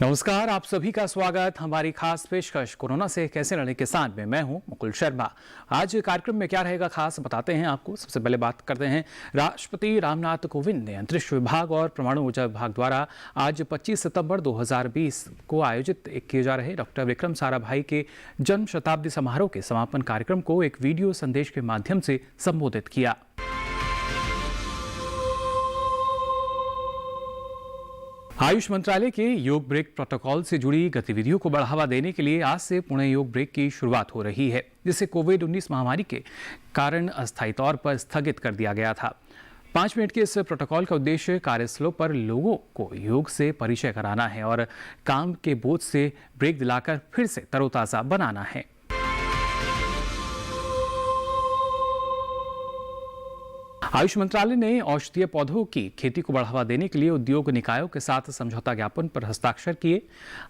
नमस्कार, आप सभी का स्वागत हमारी खास पेशकश कोरोना से कैसे लड़े किसान में। मैं हूं मुकुल शर्मा। आज कार्यक्रम में क्या रहेगा खास बताते हैं आपको। सबसे पहले बात करते हैं, राष्ट्रपति रामनाथ कोविंद ने अंतरिक्ष विभाग और परमाणु ऊर्जा विभाग द्वारा आज 25 सितंबर 2020 को आयोजित किए जा रहे डॉक्टर विक्रम साराभाई के जन्म शताब्दी समारोह के समापन कार्यक्रम को एक वीडियो संदेश के माध्यम से संबोधित किया। आयुष मंत्रालय के योग ब्रेक प्रोटोकॉल से जुड़ी गतिविधियों को बढ़ावा देने के लिए आज से पुणे योग ब्रेक की शुरुआत हो रही है, जिसे कोविड-19 महामारी के कारण अस्थायी तौर पर स्थगित कर दिया गया था। 5 मिनट के इस प्रोटोकॉल का उद्देश्य कार्यस्थलों पर लोगों को योग से परिचय कराना है और काम के बोझ से ब्रेक दिलाकर फिर से तरोताजा बनाना है। आयुष मंत्रालय ने औषधीय पौधों की खेती को बढ़ावा देने के लिए उद्योग निकायों के साथ समझौता ज्ञापन पर हस्ताक्षर किए।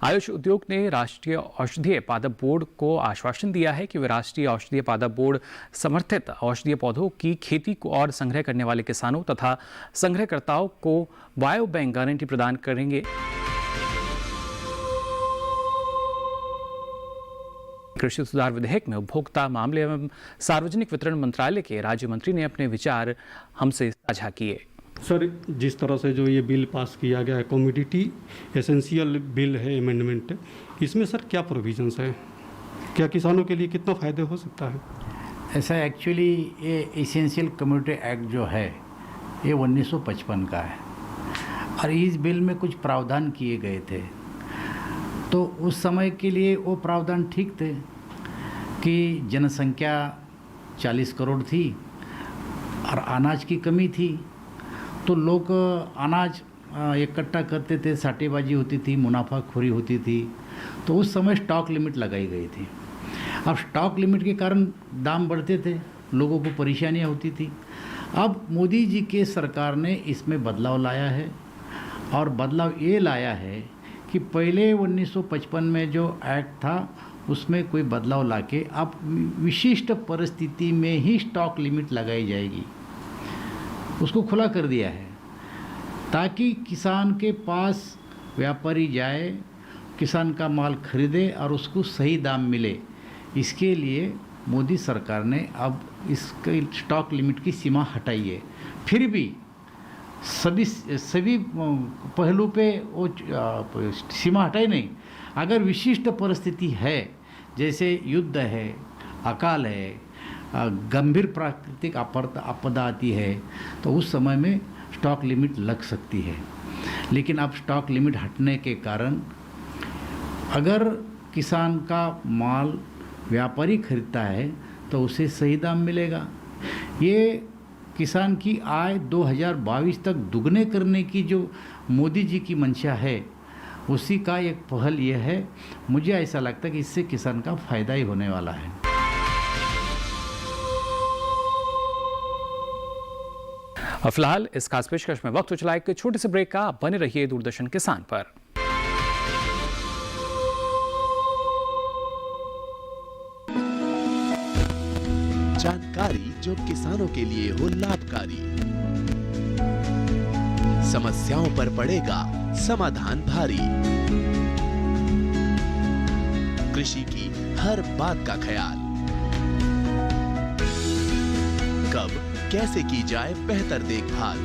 आयुष उद्योग ने राष्ट्रीय औषधीय पादप बोर्ड को आश्वासन दिया है कि वे राष्ट्रीय औषधीय पादप बोर्ड समर्थित औषधीय पौधों की खेती को और संग्रह करने वाले किसानों तथा संग्रहकर्ताओं को बायो बैंक गारंटी प्रदान करेंगे। कृषि सुधार विधेयक में उपभोक्ता मामले एवं सार्वजनिक वितरण मंत्रालय के राज्य मंत्री ने अपने विचार हमसे साझा किए। सर, जिस तरह से जो ये बिल पास किया गया है, कमोडिटी एसेंशियल बिल है अमेंडमेंट, इसमें सर क्या प्रोविजंस है, क्या किसानों के लिए कितना फ़ायदे हो सकता है? ऐसा एक्चुअली ये एसेंशियल कमोडिटी एक्ट जो है ये 1955 का है और इस बिल में कुछ प्रावधान किए गए थे। तो उस समय के लिए वो प्रावधान ठीक थे कि जनसंख्या 40 करोड़ थी और अनाज की कमी थी, तो लोग अनाज इकट्ठा करते थे, साटेबाजी होती थी, मुनाफाखोरी होती थी। तो उस समय स्टॉक लिमिट लगाई गई थी। अब स्टॉक लिमिट के कारण दाम बढ़ते थे, लोगों को परेशानियां होती थी। अब मोदी जी के सरकार ने इसमें बदलाव लाया है और बदलाव ये लाया है कि पहले 1955 में जो एक्ट था उसमें कोई बदलाव लाके अब विशिष्ट परिस्थिति में ही स्टॉक लिमिट लगाई जाएगी, उसको खुला कर दिया है ताकि किसान के पास व्यापारी जाए, किसान का माल खरीदे और उसको सही दाम मिले। इसके लिए मोदी सरकार ने अब इसके स्टॉक लिमिट की सीमा हटाई है। फिर भी सभी पहलू पे वो सीमा हटाई नहीं। अगर विशिष्ट परिस्थिति है, जैसे युद्ध है, अकाल है, गंभीर प्राकृतिक आपदा आती है, तो उस समय में स्टॉक लिमिट लग सकती है। लेकिन अब स्टॉक लिमिट हटने के कारण अगर किसान का माल व्यापारी खरीदता है तो उसे सही दाम मिलेगा। ये किसान की आय 2022 तक दुगने करने की जो मोदी जी की मंशा है, उसी का एक पहल यह है। मुझे ऐसा लगता है कि इससे किसान का फायदा ही होने वाला है। फिलहाल इस खास पेशकश में वक्त हो चला एक छोटे से ब्रेक का। बने रहिए दूरदर्शन किसान पर। जानकारी जो किसानों के लिए हो लाभकारी, समस्याओं पर पड़ेगा समाधान भारी, कृषि की हर बात का ख्याल, कब कैसे की जाए बेहतर देखभाल।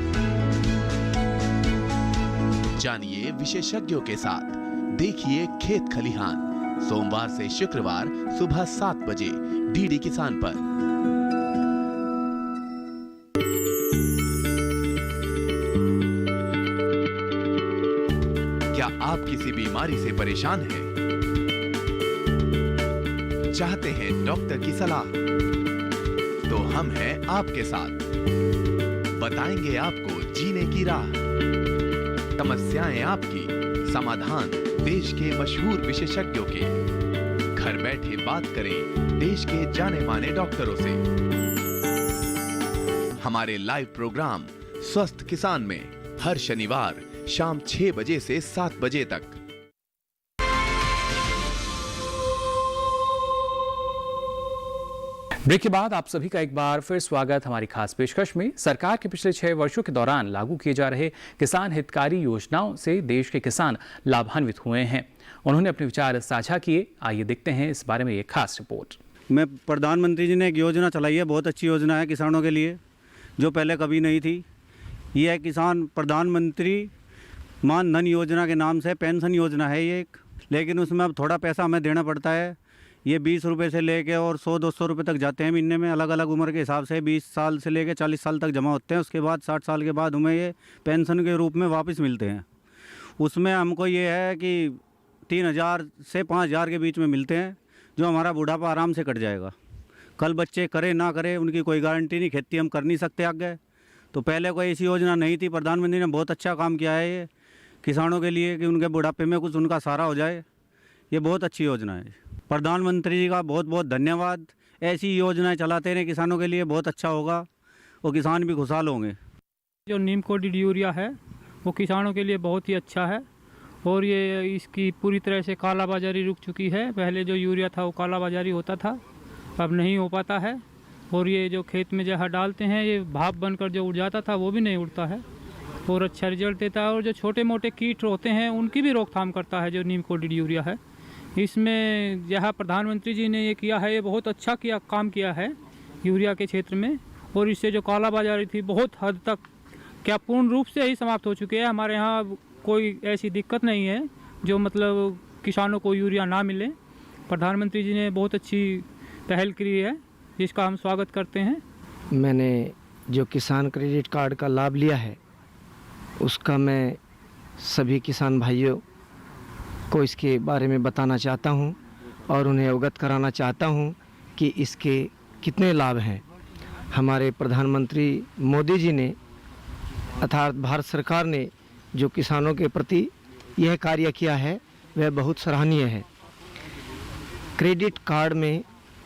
जानिए विशेषज्ञों के साथ, देखिए खेत खलिहान, सोमवार से शुक्रवार सुबह 7 बजे डीडी किसान पर। क्या आप किसी बीमारी से परेशान हैं? चाहते हैं डॉक्टर की सलाह? तो हम हैं आपके साथ, बताएंगे आपको जीने की राह। समस्याएं आपकी, समाधान देश के मशहूर विशेषज्ञों के। घर बैठे बात करें देश के जाने माने डॉक्टरों से। हमारे लाइव प्रोग्राम स्वस्थ किसान में हर शनिवार शाम 6 बजे से 7 बजे तक। ब्रेक के बाद आप सभी का एक बार फिर स्वागत हमारी खास पेशकश में। सरकार के पिछले 6 वर्षों के दौरान लागू किए जा रहे किसान हितकारी योजनाओं से देश के किसान लाभान्वित हुए हैं। उन्होंने अपने विचार साझा किए। आइए देखते हैं इस बारे में एक खास रिपोर्ट। मैं प्रधानमंत्री जी ने एक योजना चलाई है, बहुत अच्छी योजना है किसानों के लिए, जो पहले कभी नहीं थी। ये है किसान प्रधानमंत्री मान धन योजना के नाम से पेंशन योजना है ये एक, लेकिन उसमें अब थोड़ा पैसा हमें देना पड़ता है। ये 20 रुपये से लेके और 100-200 रुपये तक जाते हैं महीने में, अलग अलग उम्र के हिसाब से 20 साल से लेके 40 साल तक जमा होते हैं। उसके बाद 60 साल के बाद हमें ये पेंशन के रूप में वापस मिलते हैं। उसमें हमको ये है कि 3000 से 5000 के बीच में मिलते हैं, जो हमारा बुढ़ापा आराम से कट जाएगा। कल बच्चे करे ना करे उनकी कोई गारंटी नहीं, खेती हम कर नहीं सकते आगे। तो पहले कोई ऐसी योजना नहीं थी। प्रधानमंत्री ने बहुत अच्छा काम किया है ये किसानों के लिए, कि उनके बुढ़ापे में कुछ उनका सहारा हो जाए। ये बहुत अच्छी योजना है। प्रधानमंत्री जी का बहुत बहुत धन्यवाद। ऐसी योजनाएं चलाते रहें किसानों के लिए, बहुत अच्छा होगा और किसान भी खुशहाल होंगे। जो नीम कोटेड यूरिया है वो किसानों के लिए बहुत ही अच्छा है और ये इसकी पूरी तरह से कालाबाजारी रुक चुकी है। पहले जो यूरिया था वो कालाबाजारी होता था, अब नहीं हो पाता है। और ये जो खेत में जहाँ डालते हैं ये भाप बनकर जो उड़ जाता था वो भी नहीं उड़ता है और अच्छा रिजल्ट देता है। और जो छोटे मोटे कीट होते हैं उनकी भी रोकथाम करता है जो नीम कोटेड यूरिया है। इसमें यह प्रधानमंत्री जी ने ये किया है, ये बहुत अच्छा काम किया है यूरिया के क्षेत्र में। और इससे जो कालाबाजारी थी बहुत हद तक क्या पूर्ण रूप से ही समाप्त हो चुकी है। हमारे यहाँ कोई ऐसी दिक्कत नहीं है जो मतलब किसानों को यूरिया ना मिले। प्रधानमंत्री जी ने बहुत अच्छी पहल की है जिसका हम स्वागत करते हैं। मैंने जो किसान क्रेडिट कार्ड का लाभ लिया है उसका मैं सभी किसान भाइयों को इसके बारे में बताना चाहता हूं और उन्हें अवगत कराना चाहता हूं कि इसके कितने लाभ हैं। हमारे प्रधानमंत्री मोदी जी ने अर्थात भारत सरकार ने जो किसानों के प्रति यह कार्य किया है वह बहुत सराहनीय है। क्रेडिट कार्ड में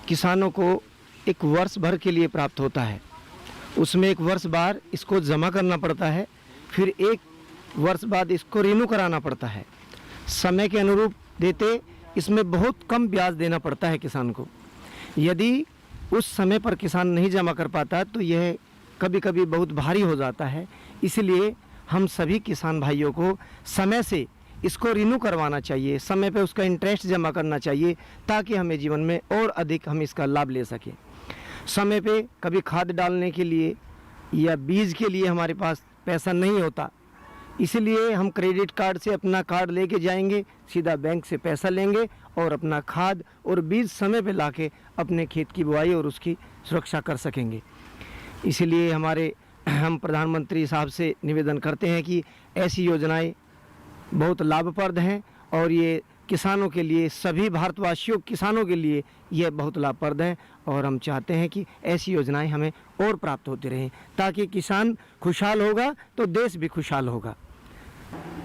किसानों को एक वर्ष भर के लिए प्राप्त होता है, उसमें एक वर्ष बाद इसको जमा करना पड़ता है, फिर एक वर्ष बाद इसको रिन्यू कराना पड़ता है। समय के अनुरूप देते इसमें बहुत कम ब्याज देना पड़ता है किसान को। यदि उस समय पर किसान नहीं जमा कर पाता तो यह कभी कभी बहुत भारी हो जाता है। इसलिए हम सभी किसान भाइयों को समय से इसको रिन्यू करवाना चाहिए, समय पे उसका इंटरेस्ट जमा करना चाहिए ताकि हमें जीवन में और अधिक हम इसका लाभ ले सकें। समय पे कभी खाद डालने के लिए या बीज के लिए हमारे पास पैसा नहीं होता, इसलिए हम क्रेडिट कार्ड से अपना कार्ड लेके जाएंगे, सीधा बैंक से पैसा लेंगे और अपना खाद और बीज समय पे लाके अपने खेत की बुआई और उसकी सुरक्षा कर सकेंगे। इसलिए हम प्रधानमंत्री साहब से निवेदन करते हैं कि ऐसी योजनाएं बहुत लाभप्रद हैं और ये किसानों के लिए, सभी भारतवासियों किसानों के लिए यह बहुत लाभप्रद है। और हम चाहते हैं कि ऐसी योजनाएं हमें और प्राप्त होती रहें ताकि किसान खुशहाल होगा तो देश भी खुशहाल होगा।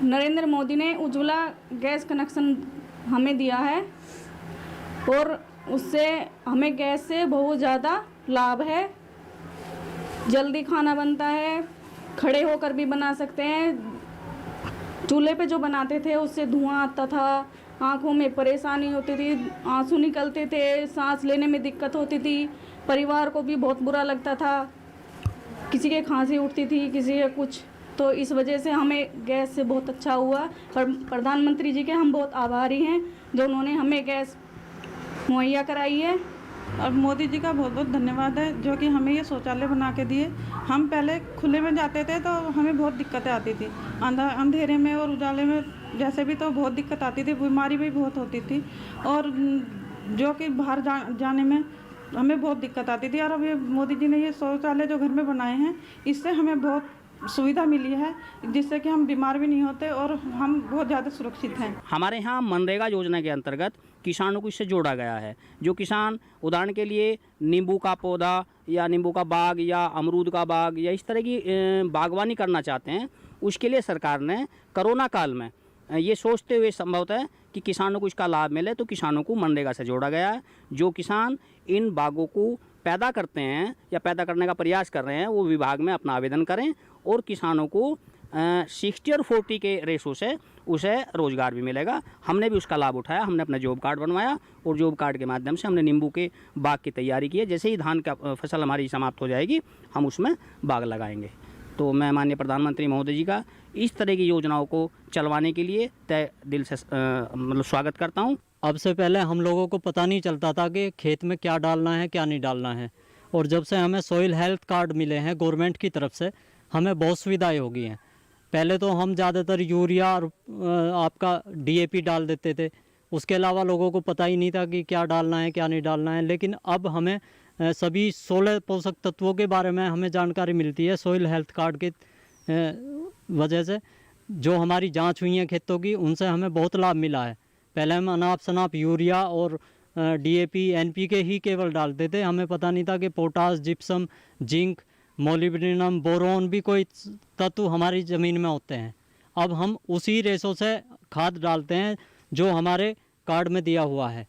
नरेंद्र मोदी ने उज्ज्वला गैस कनेक्शन हमें दिया है और उससे हमें गैस से बहुत ज़्यादा लाभ है। जल्दी खाना बनता है, खड़े होकर भी बना सकते हैं। चूल्हे पे जो बनाते थे उससे धुआं आता था, आँखों में परेशानी होती थी, आंसू निकलते थे, सांस लेने में दिक्कत होती थी, परिवार को भी बहुत बुरा लगता था, किसी के खांसी उठती थी, किसी के कुछ। तो इस वजह से हमें गैस से बहुत अच्छा हुआ। पर प्रधानमंत्री जी के हम बहुत आभारी हैं जो उन्होंने हमें गैस मुहैया कराई है। और मोदी जी का बहुत बहुत धन्यवाद है जो कि हमें ये शौचालय बना के दिए। हम पहले खुले में जाते थे तो हमें बहुत दिक्कतें आती थी, अंधेरे में और उजाले में जैसे भी, तो बहुत दिक्कत आती थी, बीमारी भी बहुत होती थी और जो कि बाहर जाने में हमें बहुत दिक्कत आती थी। और अब ये मोदी जी ने ये शौचालय जो घर में बनाए हैं इससे हमें बहुत सुविधा मिली है जिससे कि हम बीमार भी नहीं होते और हम बहुत ज़्यादा सुरक्षित हैं। हमारे यहाँ मनरेगा योजना के अंतर्गत किसानों को इससे जोड़ा गया है। जो किसान उदाहरण के लिए नींबू का पौधा या नींबू का बाग या अमरूद का बाग या इस तरह की बागवानी करना चाहते हैं, उसके लिए सरकार ने कोरोना काल में ये सोचते हुए संभवतः कि किसानों को इसका लाभ मिले तो किसानों को मनरेगा से जोड़ा गया है। जो किसान इन बागों को पैदा करते हैं या पैदा करने का प्रयास कर रहे हैं वो विभाग में अपना आवेदन करें और किसानों को 60 और 40 के रेशो से उसे रोज़गार भी मिलेगा। हमने भी उसका लाभ उठाया, हमने अपना जॉब कार्ड बनवाया और जॉब कार्ड के माध्यम से हमने नींबू के बाग की तैयारी की है। जैसे ही धान का फसल हमारी समाप्त हो जाएगी हम उसमें बाग लगाएंगे। तो मैं माननीय प्रधानमंत्री महोदय जी का इस तरह की योजनाओं को चलवाने के लिए तय दिल से मतलब स्वागत करता हूँ। अब से पहले हम लोगों को पता नहीं चलता था कि खेत में क्या डालना है क्या नहीं डालना है, और जब से हमें सॉइल हेल्थ कार्ड मिले हैं गवर्नमेंट की तरफ से हमें बहुत सुविधाएं हो गई हैं। पहले तो हम ज़्यादातर यूरिया और आपका DAP डाल देते थे, उसके अलावा लोगों को पता ही नहीं था कि क्या डालना है क्या नहीं डालना है। लेकिन अब हमें सभी 16 पोषक तत्वों के बारे में हमें जानकारी मिलती है सॉइल हेल्थ कार्ड के वजह से। जो हमारी जांच हुई है खेतों की उनसे हमें बहुत लाभ मिला है। पहले हम अनाप शनाप यूरिया और DAP NPK ही केवल डालते थे, हमें पता नहीं था कि potash, gypsum, zinc, molybdenum, boron भी कोई तत्व हमारी ज़मीन में होते हैं। अब हम उसी रेशों से खाद डालते हैं जो हमारे कार्ड में दिया हुआ है,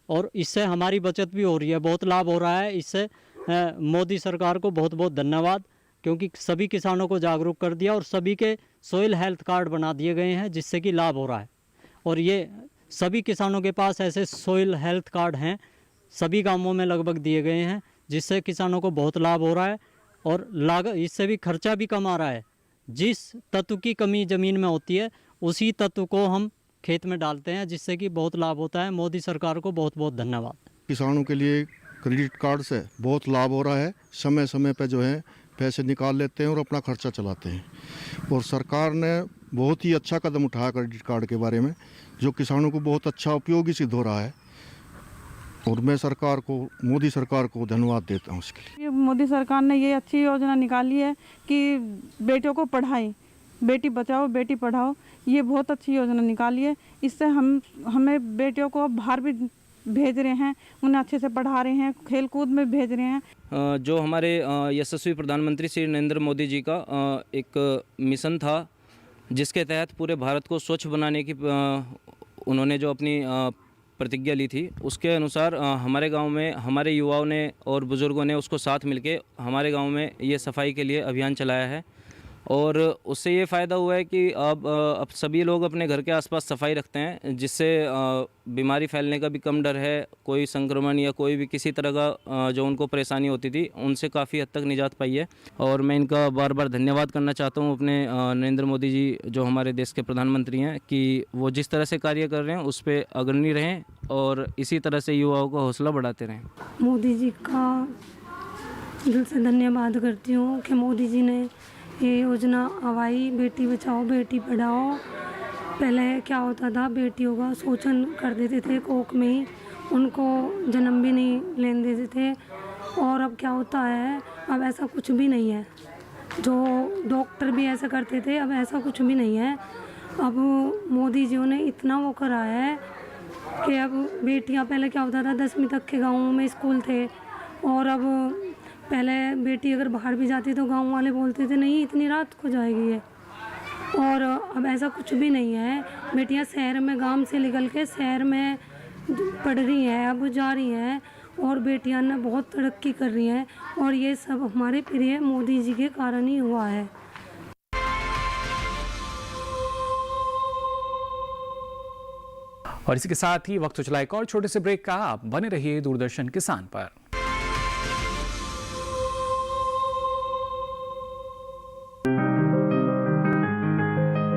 और इससे हमारी बचत भी हो रही है, बहुत लाभ हो रहा है। इससे मोदी सरकार को बहुत बहुत धन्यवाद, क्योंकि सभी किसानों को जागरूक कर दिया और सभी के सॉइल हेल्थ कार्ड बना दिए गए हैं, जिससे कि लाभ हो रहा है। और ये सभी किसानों के पास ऐसे सॉइल हेल्थ कार्ड हैं, सभी गांवों में लगभग दिए गए हैं, जिससे किसानों को बहुत लाभ हो रहा है और लागत इससे भी खर्चा भी कम आ रहा है। जिस तत्व की कमी ज़मीन में होती है उसी तत्व को हम खेत में डालते हैं, जिससे कि बहुत लाभ होता है। मोदी सरकार को बहुत बहुत धन्यवाद। किसानों के लिए क्रेडिट कार्ड से बहुत लाभ हो रहा है, समय समय पे जो है पैसे निकाल लेते हैं और अपना खर्चा चलाते हैं। और सरकार ने बहुत ही अच्छा कदम उठाया क्रेडिट कार्ड के बारे में, जो किसानों को बहुत अच्छा उपयोगी सिद्ध हो रहा है। और मैं सरकार को, मोदी सरकार को धन्यवाद देता हूँ उसके लिए। मोदी सरकार ने ये अच्छी योजना निकाली है कि बेटियों को पढ़ाई, बेटी बचाओ बेटी पढ़ाओ, ये बहुत अच्छी योजना निकाली है। इससे हमें बेटियों को बाहर भी भेज रहे हैं, उन्हें अच्छे से पढ़ा रहे हैं, खेल कूद में भेज रहे हैं। जो हमारे यशस्वी प्रधानमंत्री श्री नरेंद्र मोदी जी का एक मिशन था, जिसके तहत पूरे भारत को स्वच्छ बनाने की उन्होंने जो अपनी प्रतिज्ञा ली थी, उसके अनुसार हमारे गांव में हमारे युवाओं ने और बुज़ुर्गों ने उसको साथ मिलके हमारे गांव में ये सफाई के लिए अभियान चलाया है। और उससे ये फ़ायदा हुआ है कि अब सभी लोग अपने घर के आसपास सफाई रखते हैं, जिससे बीमारी फैलने का भी कम डर है। कोई संक्रमण या कोई भी किसी तरह का जो उनको परेशानी होती थी, उनसे काफ़ी हद तक निजात पाई है। और मैं इनका बार बार धन्यवाद करना चाहता हूँ अपने नरेंद्र मोदी जी, जो हमारे देश के प्रधानमंत्री हैं, कि वो जिस तरह से कार्य कर रहे हैं उस पर अग्रणी रहें और इसी तरह से युवाओं का हौसला बढ़ाते रहें। मोदी जी का दिल से धन्यवाद करती हूँ कि मोदी जी ने ये योजना आवाई, बेटी बचाओ बेटी पढ़ाओ। पहले क्या होता था, बेटियों का शोषण कर देते थे, कोख में ही उनको जन्म भी नहीं लेने देते थे। और अब क्या होता है, अब ऐसा कुछ भी नहीं है। जो डॉक्टर भी ऐसा करते थे, अब ऐसा कुछ भी नहीं है। अब मोदी जी ने इतना वो करा है कि अब बेटियां, पहले क्या होता था 10वीं तक के गाँवों में स्कूल थे, और अब पहले बेटी अगर बाहर भी जाती तो गांव वाले बोलते थे नहीं इतनी रात को जाएगी ये। और अब ऐसा कुछ भी नहीं है। बेटियां शहर में, गांव से निकल के शहर में पढ़ रही हैं, अब जा रही हैं, और बेटियां ना बहुत तरक्की कर रही हैं। और ये सब हमारे प्रिय मोदी जी के कारण ही हुआ है। और इसी के साथ ही वक्त चला एक और छोटे से ब्रेक का। आप बने रहिए दूरदर्शन किसान पर।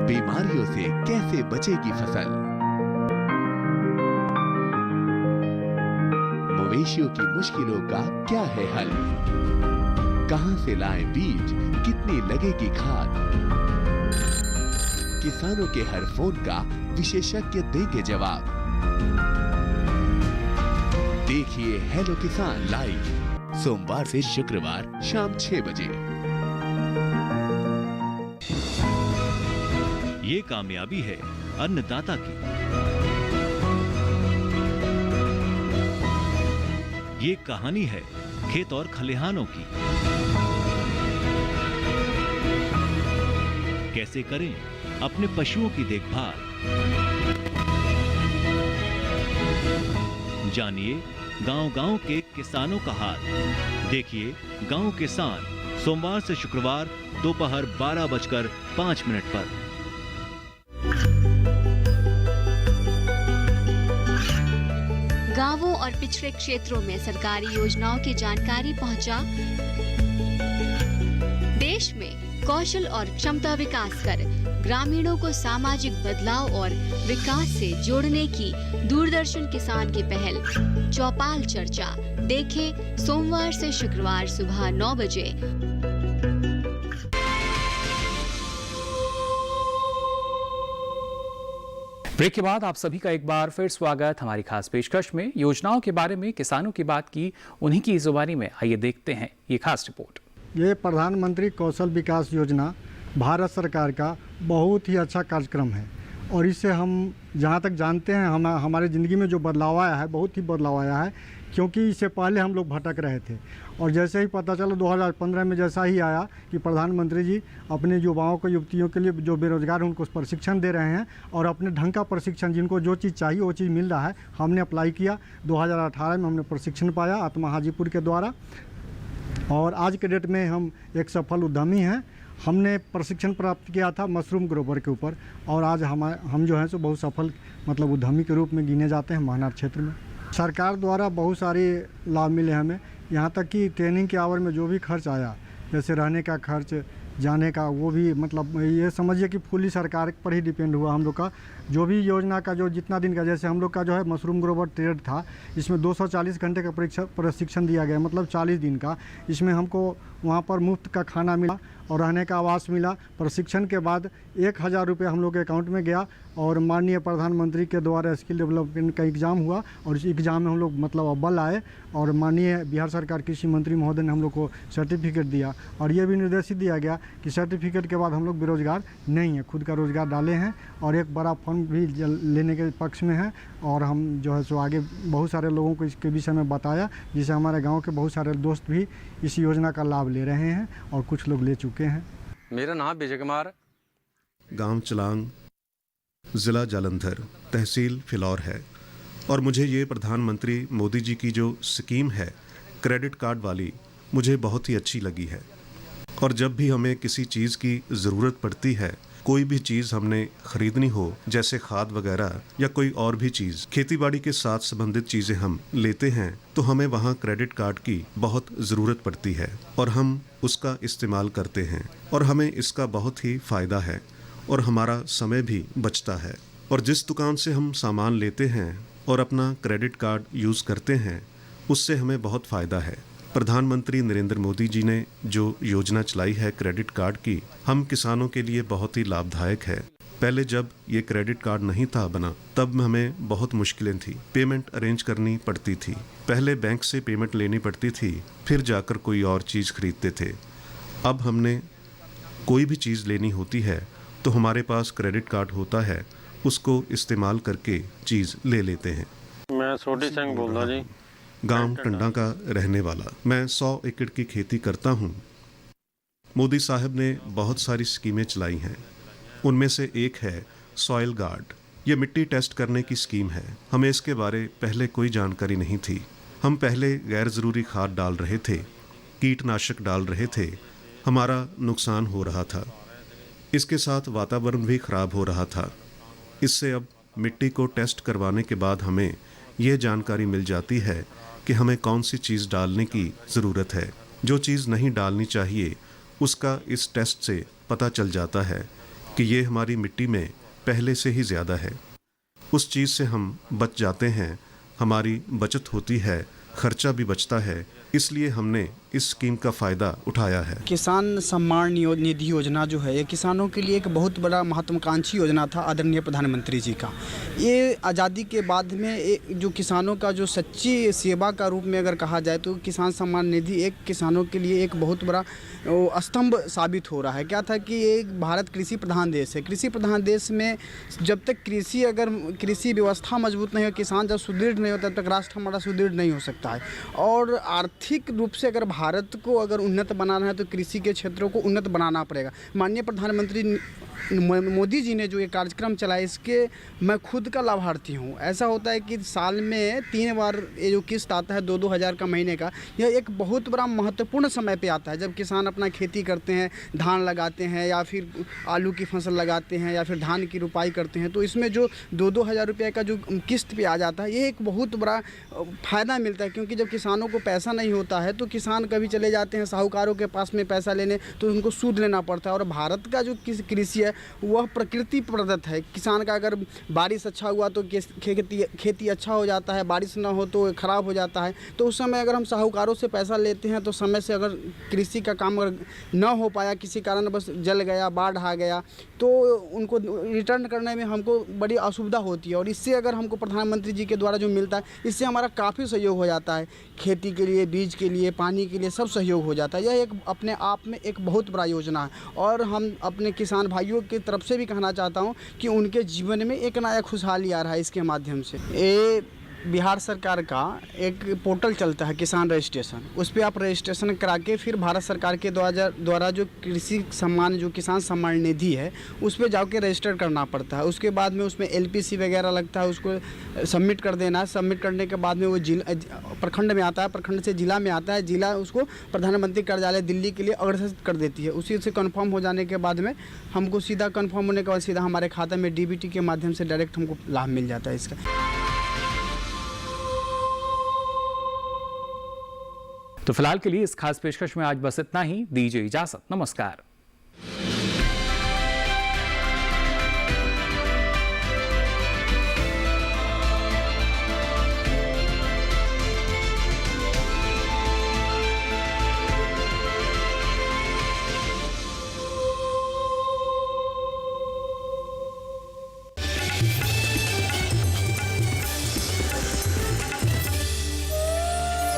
बीमारियों से कैसे बचेगी फसल, मवेशियों की मुश्किलों का क्या है हल, कहां से लाएं बीज, कितनी लगेगी खाद, किसानों के हर फोन का विशेषज्ञ देंगे जवाब। देखिए हेलो किसान लाइव, सोमवार से शुक्रवार शाम 6 बजे। ये कामयाबी है अन्नदाता की, ये कहानी है खेत और खलिहानों की। कैसे करें अपने पशुओं की देखभाल, जानिए गांव-गांव के किसानों का हाल। देखिए गांव किसान, सोमवार से शुक्रवार दोपहर 12:05 पर। और पिछड़े क्षेत्रों में सरकारी योजनाओं की जानकारी पहुंचा। देश में कौशल और क्षमता विकास कर ग्रामीणों को सामाजिक बदलाव और विकास से जोड़ने की दूरदर्शन किसान की पहल चौपाल चर्चा देखें सोमवार से शुक्रवार सुबह 9 बजे। ब्रेक के बाद आप सभी का एक बार फिर स्वागत हमारी खास पेशकश में। योजनाओं के बारे में किसानों की बात की, उन्हीं की जुबानी में आइए देखते हैं ये खास रिपोर्ट। ये प्रधानमंत्री कौशल विकास योजना भारत सरकार का बहुत ही अच्छा कार्यक्रम है और इससे हम जहाँ तक जानते हैं हमारे ज़िंदगी में जो बदलाव आया है, बहुत ही बदलाव आया है, क्योंकि इससे पहले हम लोग भटक रहे थे और जैसे ही पता चला 2015 में जैसा ही आया कि प्रधानमंत्री जी अपने युवाओं को, युवतियों के लिए जो बेरोजगार हैं उनको प्रशिक्षण दे रहे हैं और अपने ढंग का प्रशिक्षण, जिनको जो चीज़ चाहिए वो चीज़ मिल रहा है। हमने अप्लाई किया, 2018 में हमने प्रशिक्षण पाया आत्मा हाजीपुर के द्वारा और आज के डेट में हम एक सफल उद्यमी हैं। हमने प्रशिक्षण प्राप्त किया था मशरूम ग्रोवर के ऊपर और आज हम जो हैं सो बहुत सफल मतलब उद्यमी के रूप में गिने जाते हैं महानार क्षेत्र में। सरकार द्वारा बहुत सारे लाभ मिले हमें, यहाँ तक कि ट्रेनिंग के आवर में जो भी खर्च आया, जैसे रहने का खर्च, जाने का, वो भी मतलब ये समझिए कि फुली सरकार पर ही डिपेंड हुआ हम लोग का। जो भी योजना का जो जितना दिन का, जैसे हम लोग का जो है मशरूम ग्रोवर ट्रेड था, इसमें 240 घंटे का प्रशिक्षण दिया गया, मतलब 40 दिन का। इसमें हमको वहाँ पर मुफ्त का खाना मिला और रहने का आवास मिला। प्रशिक्षण के बाद 1000 रुपये हम लोग के अकाउंट में गया और माननीय प्रधानमंत्री के द्वारा स्किल डेवलपमेंट का एग्ज़ाम हुआ और इस एग्ज़ाम में हम लोग मतलब अव्वल आए और माननीय बिहार सरकार कृषि मंत्री महोदय ने हम लोग को सर्टिफिकेट दिया और ये भी निर्देशित दिया गया कि सर्टिफिकेट के बाद हम लोग बेरोजगार नहीं हैं, खुद का रोजगार डाले हैं और एक बड़ा फंड भी लेने के पक्ष में है और हम जो है सो आगे बहुत सारे लोगों को इसके विषय में बताया, जिससे हमारे गाँव के बहुत सारे दोस्त भी इस योजना का लाभ ले रहे हैं और कुछ लोग ले चुके हैं। मेरा नाम विजय कुमार, गांव चलांग, ज़िला जालंधर, तहसील फिलौर है और मुझे ये प्रधानमंत्री मोदी जी की जो स्कीम है क्रेडिट कार्ड वाली, मुझे बहुत ही अच्छी लगी है। और जब भी हमें किसी चीज़ की ज़रूरत पड़ती है, कोई भी चीज़ हमने ख़रीदनी हो, जैसे खाद वगैरह या कोई और भी चीज़ खेतीबाड़ी के साथ संबंधित चीज़ें हम लेते हैं, तो हमें वहाँ क्रेडिट कार्ड की बहुत ज़रूरत पड़ती है और हम उसका इस्तेमाल करते हैं और हमें इसका बहुत ही फ़ायदा है और हमारा समय भी बचता है। और जिस दुकान से हम सामान लेते हैं और अपना क्रेडिट कार्ड यूज़ करते हैं, उससे हमें बहुत फ़ायदा है। प्रधानमंत्री नरेंद्र मोदी जी ने जो योजना चलाई है क्रेडिट कार्ड की, हम किसानों के लिए बहुत ही लाभदायक है। पहले जब ये क्रेडिट कार्ड नहीं था बना, तब हमें बहुत मुश्किलें थी, पेमेंट अरेंज करनी पड़ती थी, पहले बैंक से पेमेंट लेनी पड़ती थी, फिर जाकर कोई और चीज़ खरीदते थे। अब हमने कोई भी चीज़ लेनी होती है तो हमारे पास क्रेडिट कार्ड होता है, उसको इस्तेमाल करके चीज़ ले लेते हैं। मैं छोटी सिंह बोल रहा जी, गांव टंडा का रहने वाला। मैं 100 एकड़ की खेती करता हूं। मोदी साहब ने बहुत सारी स्कीमें चलाई हैं, उनमें से एक है सॉइल गार्ड। ये मिट्टी टेस्ट करने की स्कीम है। हमें इसके बारे पहले कोई जानकारी नहीं थी। हम पहले गैर ज़रूरी खाद डाल रहे थे, कीटनाशक डाल रहे थे, हमारा नुकसान हो रहा था, इसके साथ वातावरण भी ख़राब हो रहा था। इससे अब मिट्टी को टेस्ट करवाने के बाद हमें ये जानकारी मिल जाती है कि हमें कौन सी चीज़ डालने की ज़रूरत है। जो चीज़ नहीं डालनी चाहिए उसका इस टेस्ट से पता चल जाता है कि ये हमारी मिट्टी में पहले से ही ज़्यादा है। उस चीज़ से हम बच जाते हैं, हमारी बचत होती है, खर्चा भी बचता है। इसलिए हमने इस स्कीम का फ़ायदा उठाया है। किसान सम्मान निधि योजना जो है, ये किसानों के लिए एक बहुत बड़ा महत्वाकांक्षी योजना था आदरणीय प्रधानमंत्री जी का। ये आज़ादी के बाद में जो किसानों का जो सच्ची सेवा का रूप में अगर कहा जाए तो किसान सम्मान निधि एक किसानों के लिए एक बहुत बड़ा स्तंभ साबित हो रहा है। क्या था कि ये भारत कृषि प्रधान देश है। कृषि प्रधान देश में जब तक कृषि व्यवस्था मजबूत नहीं हो, किसान जब सुदृढ़ नहीं होता, तब तक राष्ट्र हमारा सुदृढ़ नहीं हो सकता है। और आर्थिक रूप से अगर भारत को अगर उन्नत बनाना है तो कृषि के क्षेत्रों को उन्नत बनाना पड़ेगा। माननीय प्रधानमंत्री मोदी जी ने जो ये कार्यक्रम चलाया इसके मैं खुद का लाभार्थी हूँ। ऐसा होता है कि साल में 3 बार ये जो किस्त आता है 2-2 हज़ार का महीने का, यह एक बहुत बड़ा महत्वपूर्ण समय पे आता है जब किसान अपना खेती करते हैं, धान लगाते हैं या फिर आलू की फसल लगाते हैं या फिर धान की रुपाई करते हैं, तो इसमें जो 2-2 हज़ार रुपये का जो किस्त पे आ जाता है, ये एक बहुत बड़ा फ़ायदा मिलता है। क्योंकि जब किसानों को पैसा नहीं होता है तो किसान कभी चले जाते हैं साहूकारों के पास में पैसा लेने, तो उनको सूद लेना पड़ता है। और भारत का जो कृषि है वह प्रकृति प्रदत्त है। किसान का अगर बारिश अच्छा हुआ तो खेती अच्छा हो जाता है, बारिश ना हो तो ख़राब हो जाता है। तो उस समय अगर हम साहूकारों से पैसा लेते हैं तो समय से अगर कृषि का काम अगर ना हो पाया, किसी कारण बस जल गया, बाढ़ आ गया, तो उनको रिटर्न करने में हमको बड़ी असुविधा होती है। और इससे अगर हमको प्रधानमंत्री जी के द्वारा जो मिलता है, इससे हमारा काफ़ी सहयोग हो जाता है। खेती के लिए, बीज के लिए, पानी के लिए सब सहयोग हो जाता है। यह एक अपने आप में एक बहुत बड़ा योजना है। और हम अपने किसान भाइयों की तरफ से भी कहना चाहता हूँ कि उनके जीवन में एक नया खुशहाली आ रहा है इसके माध्यम से। ये बिहार सरकार का एक पोर्टल चलता है किसान रजिस्ट्रेशन, उस पर आप रजिस्ट्रेशन करा के फिर भारत सरकार के द्वारा जो कृषि सम्मान, जो किसान सम्मान निधि है, उस पर जाके रजिस्टर करना पड़ता है। उसके बाद में उसमें LPC वगैरह लगता है, उसको सबमिट कर देना है। सबमिट करने के बाद में वो प्रखंड में आता है, प्रखंड से जिला में आता है, जिला उसको प्रधानमंत्री कार्यालय दिल्ली के लिए अग्रसित कर देती है। उसी से कन्फर्म हो जाने के बाद में हमको सीधा कन्फर्म होने के बाद सीधा हमारे खाते में DBT के माध्यम से डायरेक्ट हमको लाभ मिल जाता है इसका। तो फिलहाल के लिए इस खास पेशकश में आज बस इतना ही। दीजिए इजाजत, नमस्कार।